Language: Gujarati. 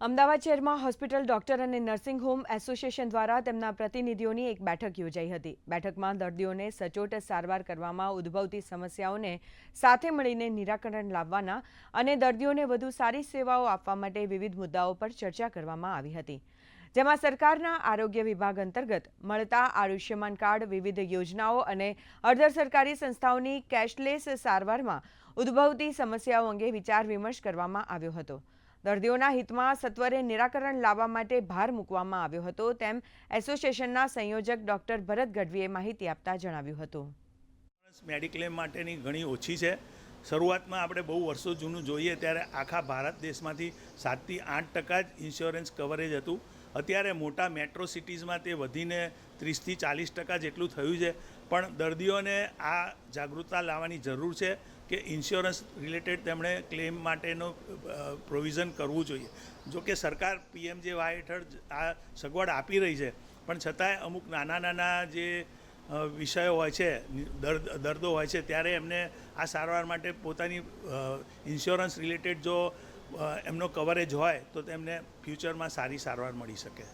અમદાવાદ શહેરમાં હોસ્પિટલ, ડોક્ટર અને નર્સિંગ હોમ એસોસિએશન દ્વારા તેમના પ્રતિનિધિઓની એક બેઠક યોજાઈ હતી. બેઠકમાં દર્દીઓને સચોટ સારવાર કરવામાં ઉદ્ભવતી સમસ્યાઓને સાથે મળીને નિરાકરણ લાવવાના અને દર્દીઓને વધુ સારી સેવાઓ આપવા માટે વિવિધ મુદ્દાઓ પર ચર્ચા કરવામાં આવી હતી. જેમાં સરકારના આરોગ્ય વિભાગ અંતર્ગત મળતા આયુષ્યમાન કાર્ડ, વિવિધ યોજનાઓ અને અર્ધ સરકારી સંસ્થાઓની કેશલેસ સારવારમાં ઉદ્ભવતી સમસ્યાઓ અંગે વિચાર વિમર્શ કરવામાં આવ્યો હતો. દર્દીઓના હિતમાં સત્વરે નિરાકરણ લાવવા માટે ભાર મૂકવામાં આવ્યો હતો, તેમ એસોસિએશનના સંયોજક ડોક્ટર ભરત ગઢવીએ માહિતી આપતા જણાવ્યું હતું. મેડિક્લેમ માટેની ઘણી ઓછી છે. શરૂઆતમાં આપણે બહુ વર્ષો જૂનું જોઈએ ત્યારે આખા ભારત દેશમાંથી 7 થી 8% જ ઇન્સ્યોરન્સ કવરેજ હતું. અત્યારે મોટા મેટ્રો સિટીઝમાં તે વધીને 30 થી 40% જેટલું થયું છે. પણ દર્દીઓને આ જાગૃતતા લાવવાની જરૂર છે કે ઇન્સ્યોરન્સ રિલેટેડ તેમણે ક્લેમ માટેનું પ્રોવિઝન કરવું જોઈએ. જો કે સરકાર PMJY હેઠળ આ સગવડ આપી રહી છે, પણ છતાંય અમુક નાના જે વિષયો હોય છે, દર્દો હોય છે, ત્યારે એમને આ સારવાર માટે પોતાની ઇન્સ્યોરન્સ રિલેટેડ જો એમનો કવરેજ હોય તો તેમને ફ્યુચરમાં સારી સારવાર મળી શકે.